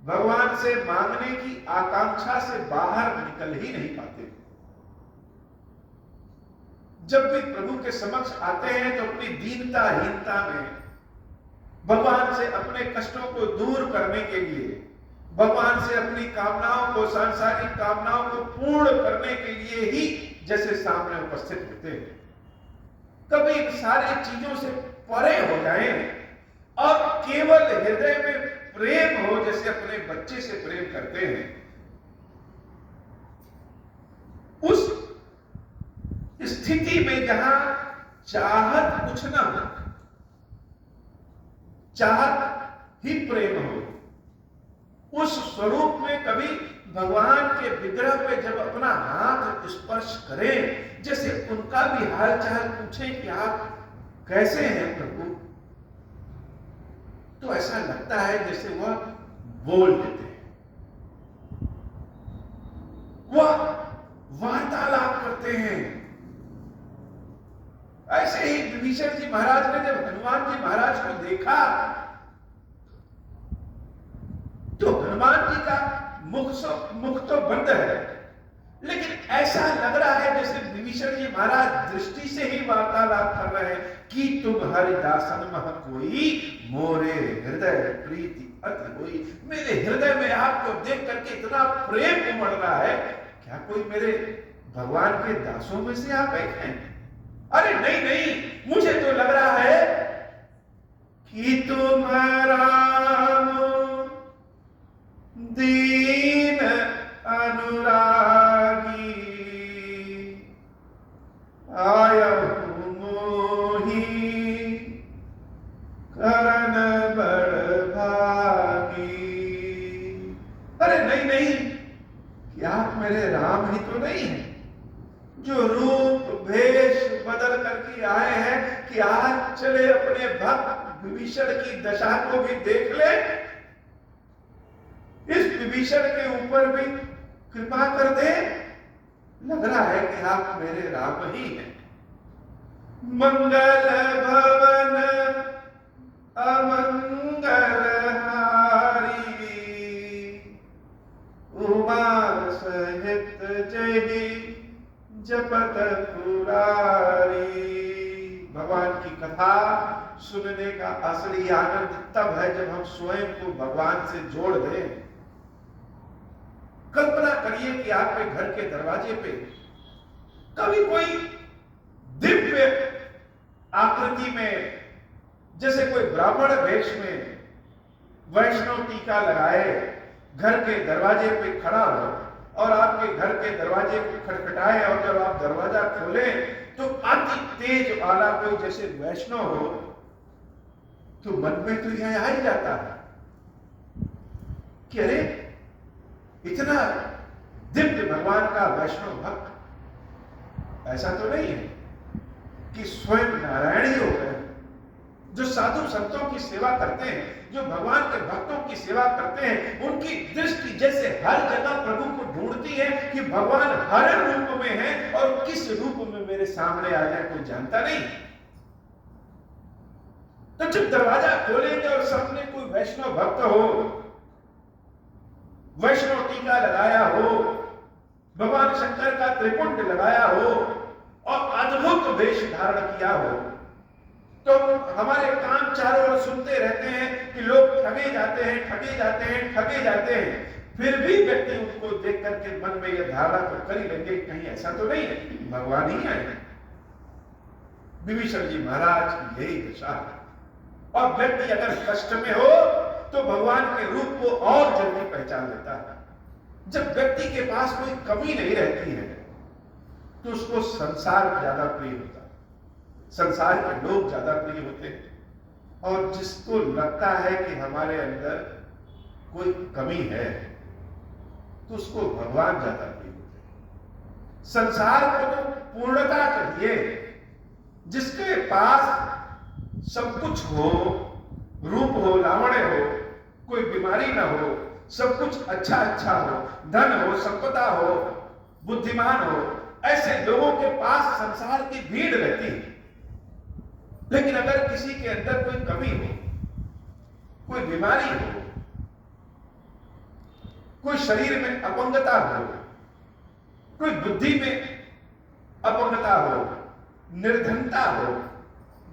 भगवान से मांगने की आकांक्षा से बाहर निकल ही नहीं पाते। जब भी प्रभु के समक्ष आते हैं तो अपनी दीनता, हीनता में भगवान से अपने कष्टों को दूर करने के लिए, भगवान से अपनी कामनाओं को, सांसारिक कामनाओं को पूर्ण करने के लिए ही जैसे सामने उपस्थित होते हैं। कभी इन सारी चीजों से परे हो जाएं और केवल हृदय में प्रेम हो, जैसे अपने बच्चे से प्रेम करते हैं। उस स्थिति में जहां चाहत कुछ ना हो, चाहत ही प्रेम हो, उस स्वरूप में कभी भगवान के विग्रह पे जब अपना हाथ स्पर्श करें, जैसे उनका भी हाल चाल पूछें कि आप कैसे हैं प्रभु, तो ऐसा लगता है जैसे वह बोल देते हैं, वह वार्तालाप करते हैं। ऐसे ही विभीषण जी महाराज ने जब हनुमान जी महाराज को देखा तो हनुमान जी का मुख तो बंद है, लेकिन ऐसा लग रहा है जैसे विभीषण जी महाराज दृष्टि से ही वार्तालाप कर रहे हैं कि तुम हरिदासन मह कोई, मोरे हृदय प्रीति अति होई। मेरे हृदय में आपको देख करके इतना प्रेम उमड़ रहा है, क्या कोई मेरे भगवान के दासों में से आप एक हैं? अरे नहीं नहीं, मुझे तो लग रहा है कि तुम राम दीन अनुरागी, आयहु मोहि करन बड़ भागी। अरे नहीं नहीं, क्या आप मेरे राम ही तो नहीं हैं, जो रूप भेष बदल करके आए हैं कि आज चले अपने भक्त विभीषण की दशा को भी देख ले, इस विभीषण के ऊपर भी कृपा कर दे। लग रहा है कि आप मेरे राम ही हैं। मंगल भवन अमंगल हारी, उमा सहित जय जपत पुरारी। भगवान की कथा सुनने का असली आनंद तब है जब हम स्वयं को भगवान से जोड़ दें। कल्पना करिए कि आपके घर के दरवाजे पे कभी कोई दिव्य आकृति में, जैसे कोई ब्राह्मण वेश में वैष्णव टीका लगाए घर के दरवाजे पे खड़ा हो और आपके घर के दरवाजे को खटखटाए, और जब आप दरवाजा खोले तो अति तेज वाला कोई जैसे वैष्णव हो, तो मन में तो यह आ ही जाता है कि अरे इतना दिव्य भगवान का वैष्णव भक्त। ऐसा तो नहीं है कि स्वयं नारायण ही हो गए। जो साधु संतों की सेवा करते हैं, जो भगवान के भक्तों की सेवा करते हैं, उनकी दृष्टि जैसे हर जगह प्रभु को ढूंढती है कि भगवान हर रूप में है और किस रूप में मेरे सामने आ जाए कोई जानता नहीं। तो जब दरवाजा खोलेंगे और सामने कोई वैष्णव भक्त हो, वैष्णव टीका लगाया हो, भगवान शंकर का त्रिपुंड लगाया हो और अद्भुत वेश धारण किया हो, तो हमारे कान चारों ओर सुनते रहते हैं कि लोग ठगे जाते हैं, ठगे जाते हैं, ठगे जाते हैं। फिर भी व्यक्ति उनको देख करके मन में यह धारणा तो कर ही लेंगे, कहीं ऐसा तो नहीं है भगवान ही आए। विभीषण जी महाराज की यही दशा है। और व्यक्ति अगर कष्ट में हो तो भगवान के रूप को और जल्दी पहचान लेता है। जब व्यक्ति के पास कोई कमी नहीं रहती है तो उसको संसार ज्यादा प्रिय होता है, संसार के लोग ज्यादा प्रिय होते हैं। और जिसको लगता है कि हमारे अंदर कोई कमी है तो उसको भगवान ज्यादा प्रिय होते हैं। संसार को तो पूर्णता चाहिए। जिसके पास सब कुछ हो, रूप हो, लावण्य हो, कोई बीमारी ना हो, सब कुछ अच्छा अच्छा हो, धन हो, संपदा हो, बुद्धिमान हो, ऐसे लोगों के पास संसार की भीड़ रहती है। लेकिन अगर किसी के अंदर कोई कमी हो, कोई बीमारी हो, कोई शरीर में अपंगता हो, कोई बुद्धि में अपंगता हो, निर्धनता हो,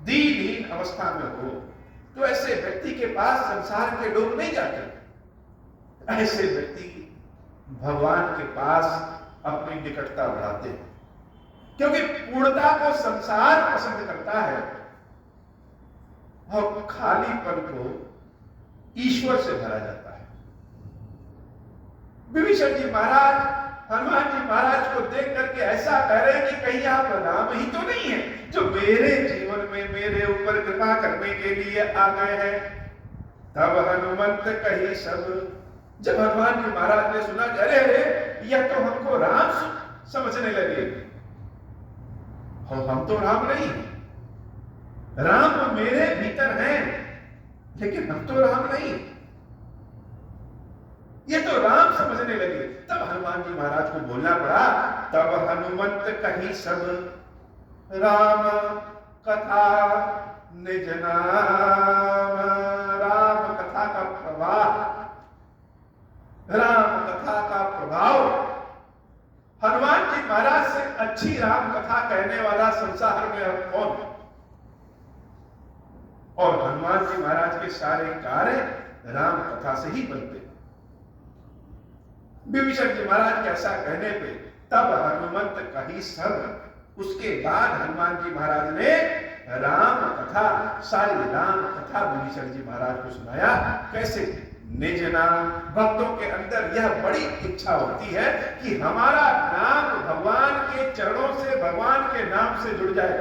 दीनहीन अवस्था में हो, तो ऐसे व्यक्ति के पास संसार के लोग नहीं जाते। ऐसे व्यक्ति भगवान के पास अपनी निकटता बढ़ाते हैं, क्योंकि पूर्णता को संसार पसंद करता है और खालीपन को ईश्वर से भरा जाता है। विभीषण जी महाराज हनुमान जी महाराज को देख करके ऐसा कह रहे हैं कि कहीं आप राम ही तो नहीं है जो मेरे जीवन में मेरे ऊपर कृपा करने के लिए आ गए हैं। तब हनुमंत कही सब। जब हनुमान जी महाराज ने सुना, अरे अरे यह तो हमको राम समझने लगे, और हम तो राम नहीं, राम मेरे भीतर हैं लेकिन हम तो राम नहीं, ये तो राम समझने लगे। तब हनुमान जी महाराज को बोलना पड़ा, तब हनुमंत कही सब राम कथा निज नाम। राम कथा का प्रवाह, राम कथा का प्रभाव। हनुमान जी महाराज से अच्छी राम कथा कहने वाला संसार में अब कौन है? और हनुमान जी महाराज के सारे कार्य राम कथा से ही बनते। विभीषण जी महाराज के ऐसा कहने पे तब हनुमंत कही सब। उसके बाद हनुमान जी महाराज ने राम कथा, सारी राम कथा विभीषण जी महाराज को सुनाया। कैसे? निज नाम। भक्तों के अंदर यह बड़ी इच्छा होती है कि हमारा नाम भगवान के चरणों से, भगवान के नाम से जुड़ जाए।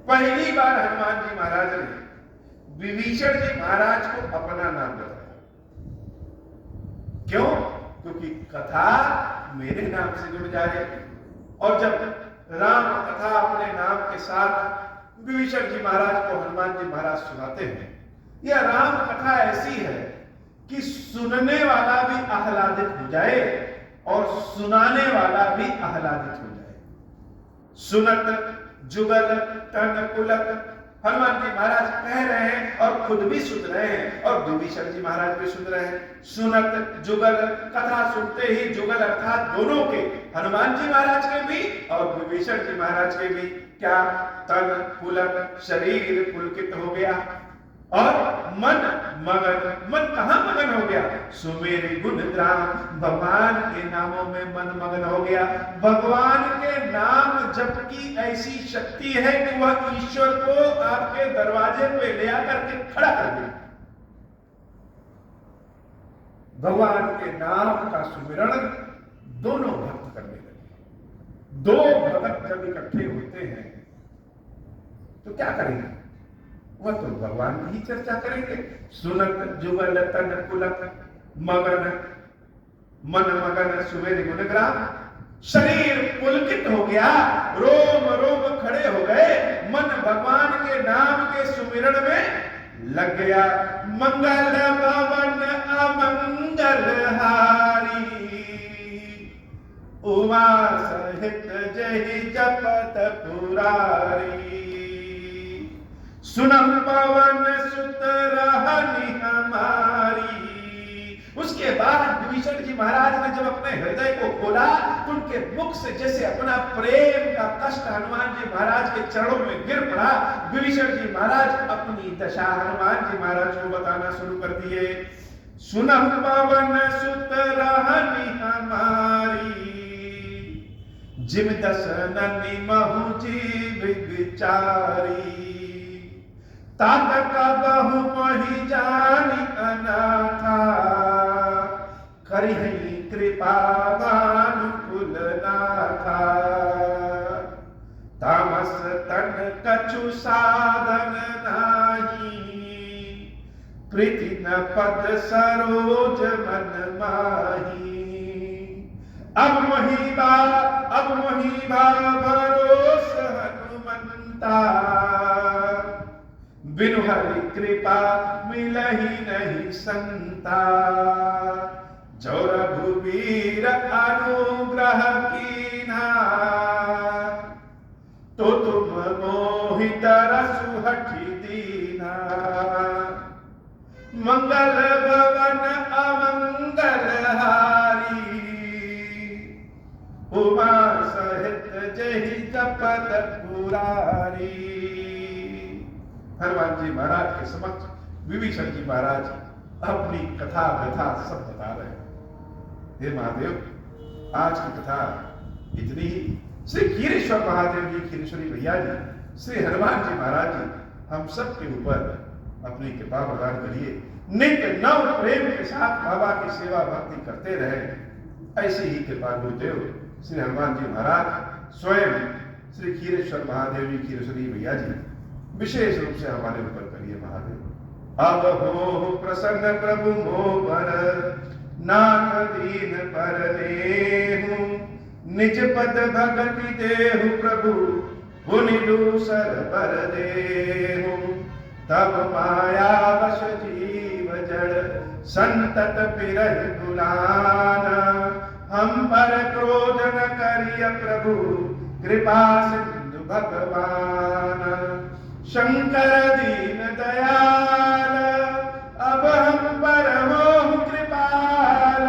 पहली बार हनुमान जी महाराज ने विभीषण जी महाराज को अपना नाम बताया। क्यों? क्योंकि कथा मेरे नाम से जुड़ जाए। और जब राम कथा अपने नाम के साथ विभीषण जी महाराज को हनुमान जी महाराज सुनाते हैं, यह राम कथा ऐसी है कि सुनने वाला भी आह्लादित हो जाए और सुनाने वाला भी आह्लादित हो जाए। सुनत जुगल तन पुलक। हनुमान जी महाराज कह रहे हैं और खुद भी सुन रहे हैं और विभीषण जी महाराज भी सुन रहे हैं। सुनत जुगल, कथा सुनते ही जुगल अर्थात दोनों के, हनुमान जी महाराज के भी और विभीषण जी महाराज के भी क्या? तन पुलक, शरीर पुलकित हो गया और मन मगन। मन कहां मगन हो गया? सुमेरी गुण ग्राम, भगवान के नामों में मन मगन हो गया। भगवान के नाम जप की ऐसी शक्ति है कि वह ईश्वर को आपके दरवाजे पे ले आकर के खड़ा कर दे। भगवान के नाम का सुमिरण दोनों भक्त करने लगे। दो भक्त जब इकट्ठे होते हैं तो क्या करेंगे? वह तो भगवान की ही चर्चा करेंगे। सुनत जुगल तन पुलक, मगन मन मगन सुमेर गुणग्राम। शरीर पुलकित हो गया, रोम रोम खड़े हो गए, मन भगवान के नाम के सुमिरण में लग गया। मंगल भवन अमंगल हारी, उमा सहित जहि जपत पुरारी। सुनम पवन सुत रहनी हमारी। उसके बाद विभीषण जी महाराज ने जब अपने हृदय को खोला तो उनके मुख से जैसे अपना प्रेम का कष्ट हनुमान जी महाराज के चरणों में गिर पड़ा। विभीषण जी महाराज अपनी दशा हनुमान जी महाराज को बताना शुरू कर दिए। सुनम पवन सुत रहनी हमारी, जिम दस नन्ही महु जीव विचारी। तात का बहु मही जानी अनाथा, करिहि कृपा भानुकुल नाथा। तामस तन कछु साधन नाही, प्रीति न पद सरोज मन माही। अब मोहि बा भरोस हनुमंता, बिनु हरि कृपा मिलहि नहीं संता। जो रघुवीर अनुग्रह कीन्हा, तो तुम मोहि तरसु हठि दीन्हा। मंगल भवन अमंगल हारी, उमा सहित जहि जपत पुरारी। हनुमान जी महाराज के समक्ष विभीषण जी महाराज अपनी कथा व्यथा सब बता रहे हैं। हे महादेव, आज की कथा इतनी ही। श्री खीरेश्वर महादेव जी, खीरेश्वरी भैया जी, श्री हनुमान जी महाराज जी हम सब के ऊपर अपनी कृपा प्रदान करिए। नित्य नव प्रेम के साथ बाबा की सेवा भक्ति करते रहे। ऐसी ही कृपा गुरुदेव श्री हनुमान जी महाराज स्वयं श्री खीरेश्वर महादेव जी, खीरेश्वरी भैया जी विशेष रूप से हमारे ऊपर करिए महादेव। अब हो प्रसन्न प्रभु मोह पर, नाथ दीन पर नेहु। निज पद भगति देहु प्रभु, हुनि दूसर पर देहु। तब माया वश जीव जड़, संतत फिरहि भुलाना। हम पर क्रोध न करिय प्रभु, कृपा सिंधु भगवान। शंकर दीन दयाल, अब हम पर हो कृपाल।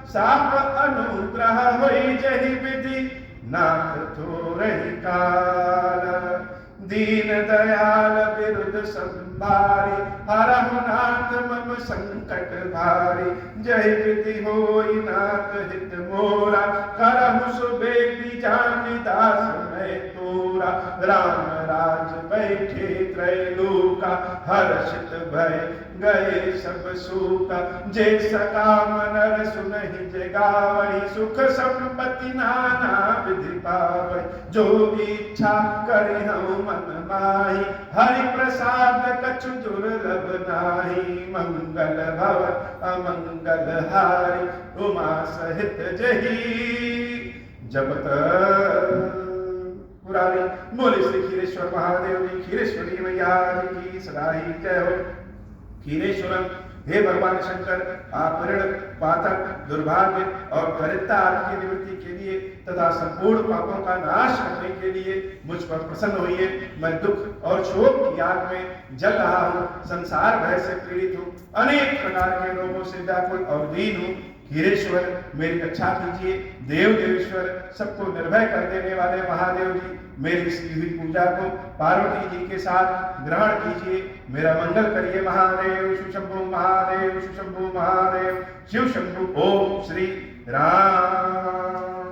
साप अनुग्रह होई जहि विधि, नाथ थोरहि काल। दीन दयाल विरुद्ध संभारी, हरहु नाथ मम संकट भारी। जय विधि होई नाथ हित मोरा, करहु सुबेदी जानि दास मैं तोरा। राम राज बैठे त्रैलोका, हर्षित भय गए सब सूका। जे सकाम नर सुनहि जे गावहि, सुख संपत्ति नाना विधि पावै। जो इच्छा करि हूँ मन माही, हरि प्रसाद कछु दुर्लभ नाही। मंगल भवन अमंगल हारी, उमा सहित जहि जपत पुरारी। बोले श्री खीरेश्वर महादेव जी, खीरेश्वरी मैया जी की सदा ही जय हो। खीरेश्वरम, हे भगवान शंकर, आप ऋण पातक दुर्भाग्य और दरिद्रता की निवृत्ति के लिए तथा संपूर्ण पापों का नाश करने के लिए मुझ पर प्रसन्न होइए। मैं दुख और शोक की आग में जल रहा हूँ, संसार भय से पीड़ित हूँ, अनेक प्रकार के रोगों से व्याकुल और दीन हूँ। हीरेश्वर मेरी रक्षा कीजिए। देव देवेश्वर सबको निर्भय कर देने वाले महादेव जी मेरी इसकी हुई पूजा को पार्वती जी के साथ ग्रहण कीजिए, मेरा मंगल करिए महादेव। शिव शंभु महादेव, शिव शंभु महादेव, शिव शंभु। ओम श्री राम।